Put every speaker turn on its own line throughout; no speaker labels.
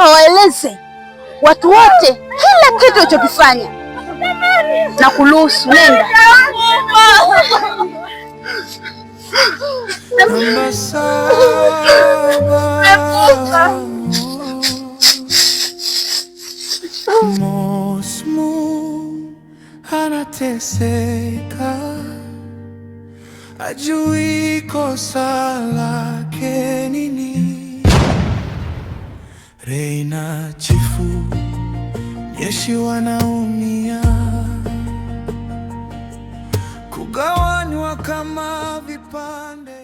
kawaeleze watu wote kila kitu ulichokifanya na kuruhusu. Nenda.
Mosmu anateseka, ajui kosa lake nini. Reina, Chifu, Nyeshi wanaumia, kugawanywa kama vipande.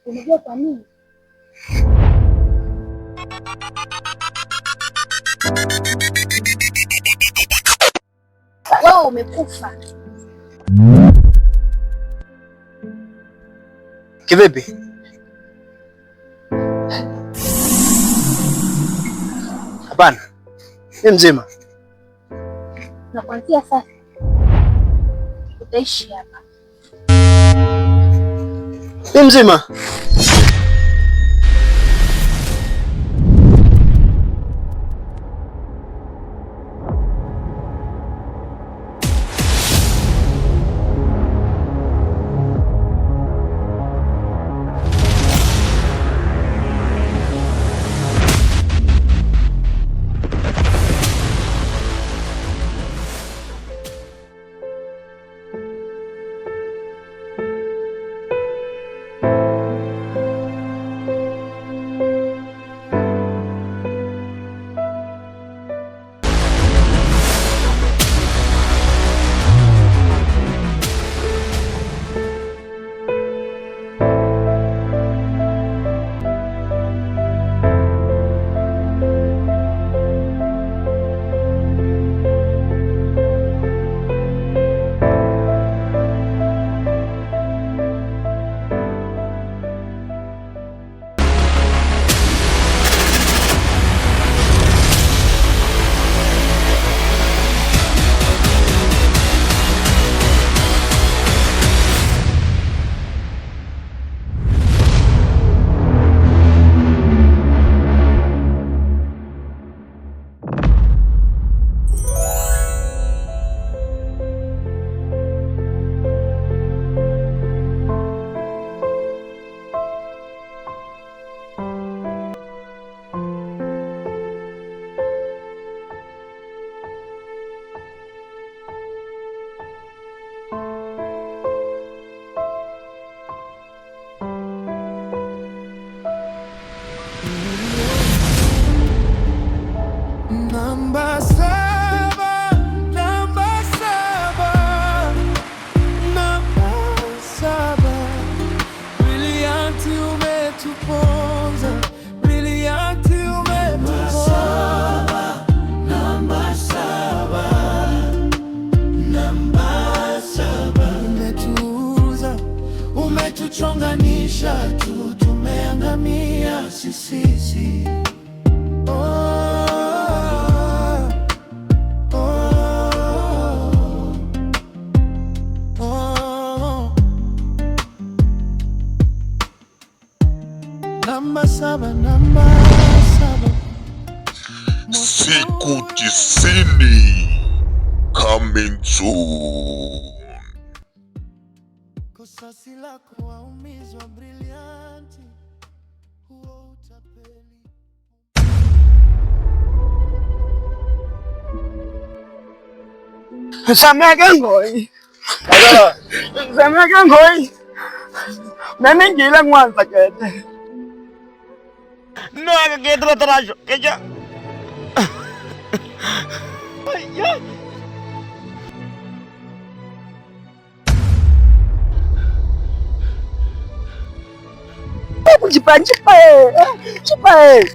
Unajua kwa nini? Wewe umekufa.
Kivipi? Hapana. Ni mzima.
Na kuanzia sasa utaishi hapa.
Ni mzima.
Umetuchonganisha tu, tumeangamia sisi. Namba saba.
Siku 90 coming soon.
Kusasi lako waumizwa brilliant. Huo utapeli.
Samia kengoi. Samia kengoi. Nani ngila Mwanza kete. No akakete tarasho. Keja. Ay. Chipae.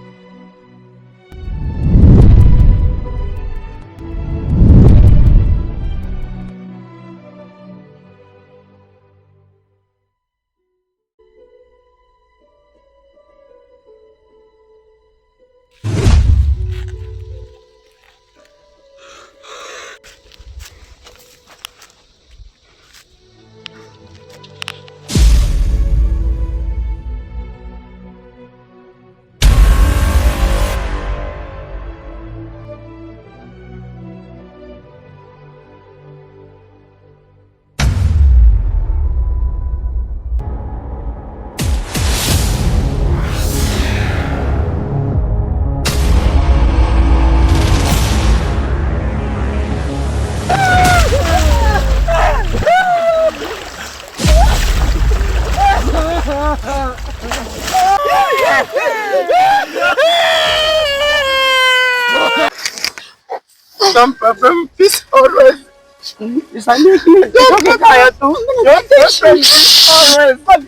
Some problem, peace always. It's a new thing. Don't get tired too. Don't take peace always.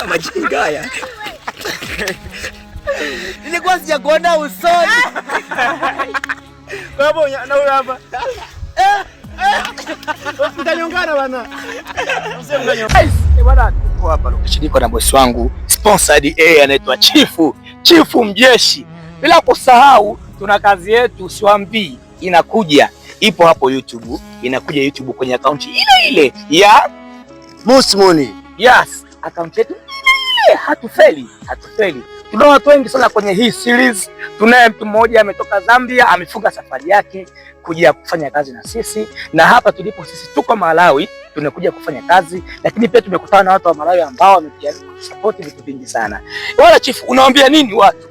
Majinga haya. Nilikuwa sijakuona usoni. Baba na huyo hapa. Mtanyongana bwana. Mzee mtanyongana. Bwana tuko hapa location niko na boss wangu sponsored anaitwa Chifu Mjeshi. Bila kusahau tuna kazi yetu siwambii inakuja. Ipo hapo YouTube, inakuja YouTube kwenye account ile ya Musmuni. Yes, account yetu hatufeli. Tuna watu wengi sana kwenye hii series. Tunaye mtu mmoja ametoka Zambia, amefunga safari yake kuja kufanya kazi na sisi, na hapa tulipo sisi tuko Malawi, tunakuja kufanya kazi, lakini pia tumekutana na watu wa Malawi ambao wamejaribu kusupport vitu vingi sana. Wala Chief, unawaambia nini watu?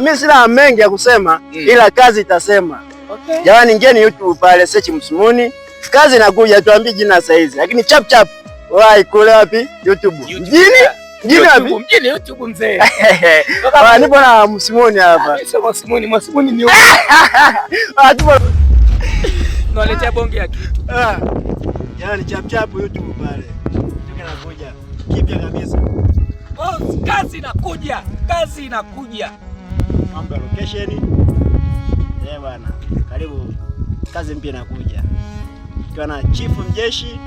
Mimi sina mengi ya kusema, ila kazi itasema. Okay. Jamani, ngeni YouTube pale search Musmuni. Kazi inakuja, tuambie jina saa hizi. Lakini chap wai kule wapi? YouTube. Mjini wapi? Mjini YouTube mzee. Nipo na Musmuni hapa. Musmuni ni tupo. Naletea bonge ya kitu. Jamani, chap YouTube pale. Tunakuja. Kipya kabisa. Kazi inakuja. Mambo ya location. Bwana. Karibu. Kazi mpya inakuja. Tukiwa na Chifu Mjeshi